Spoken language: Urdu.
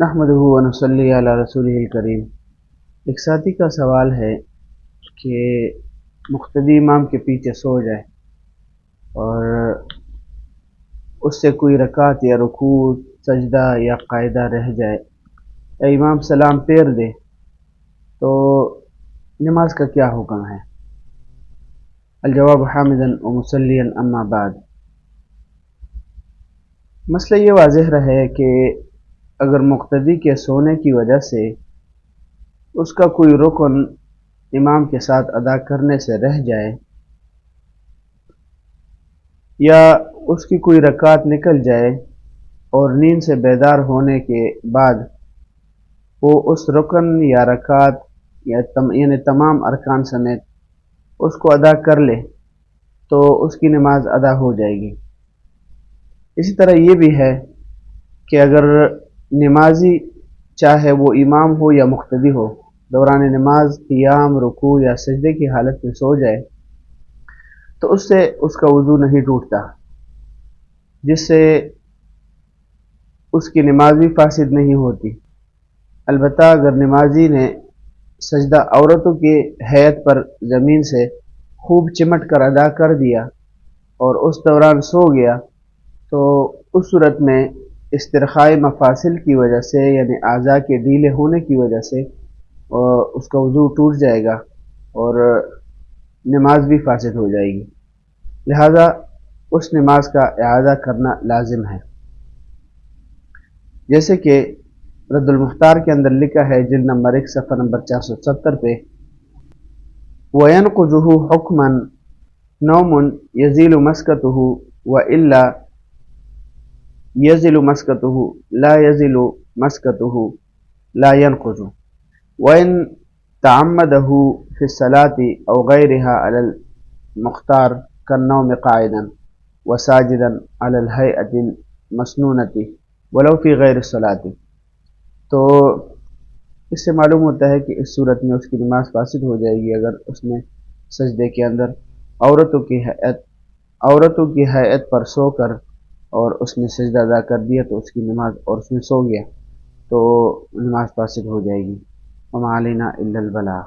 نحمدہ و نصلی علی رسولہ الکریم۔ ایک ساتھی کا سوال ہے کہ مقتدی امام کے پیچھے سو جائے اور اس سے کوئی رکعت یا رکوع سجدہ یا قاعدہ رہ جائے یا امام سلام پھیر دے تو نماز کا کیا حکم ہے؟ الجواب حامداً و مسلیا اما بعد۔ مسئلہ یہ واضح رہے کہ اگر مقتدی کے سونے کی وجہ سے اس کا کوئی رکن امام کے ساتھ ادا کرنے سے رہ جائے یا اس کی کوئی رکعت نکل جائے اور نیند سے بیدار ہونے کے بعد وہ اس رکن یا رکعت یعنی تمام ارکان سمیت اس کو ادا کر لے تو اس کی نماز ادا ہو جائے گی۔ اسی طرح یہ بھی ہے کہ اگر نمازی چاہے وہ امام ہو یا مقتدی ہو دوران نماز قیام رکوع یا سجدے کی حالت میں سو جائے تو اس سے اس کا وضو نہیں ٹوٹتا، جس سے اس کی نماز بھی فاسد نہیں ہوتی۔ البتہ اگر نمازی نے سجدہ عورتوں کی حیت پر زمین سے خوب چمٹ کر ادا کر دیا اور اس دوران سو گیا تو اس صورت میں استرخاء مفاصل کی وجہ سے یعنی اعضاء کے ڈھیلے ہونے کی وجہ سے اس کا وضو ٹوٹ جائے گا اور نماز بھی فاسد ہو جائے گی، لہذا اس نماز کا اعادہ کرنا لازم ہے۔ جیسے کہ رد المختار کے اندر لکھا ہے جلد نمبر 1 صفحہ نمبر 470 پہ، وَيَنْقُضُهُ حُكْمًا نَوْمٌ يَزِيلُ مَسْكَتُهُ وَإِلَّا يَزِلُ مَسْكَتُهُ لَا يَزِلُ مَسْكَتُهُ لَا يَنْقُضُ وَإِنْ تَعَمَّدَهُ فِي الصَّلَاةِ أَوْ غَيْرِهَا عَلَى الْمُخْتَارِ كَالنَّوْمِ قَاعِدًا وَسَاجِدًا عَلَى الْهَيْئَةِ الْمَسْنُونَةِ وَلَوْ فِي غَيْرِ الصَّلَاةِ۔ تو اس سے معلوم ہوتا ہے کہ اس صورت میں اس کی نماز فاسد ہو جائے گی اگر اس نے سجدے کے اندر عورتوں کی حیت پر سو کر اور اس نے سجدہ ادا کر دیا تو اس کی نماز اور اس میں سو گیا تو نماز فاسد ہو جائے گی۔ وما علینا الا البلاغ۔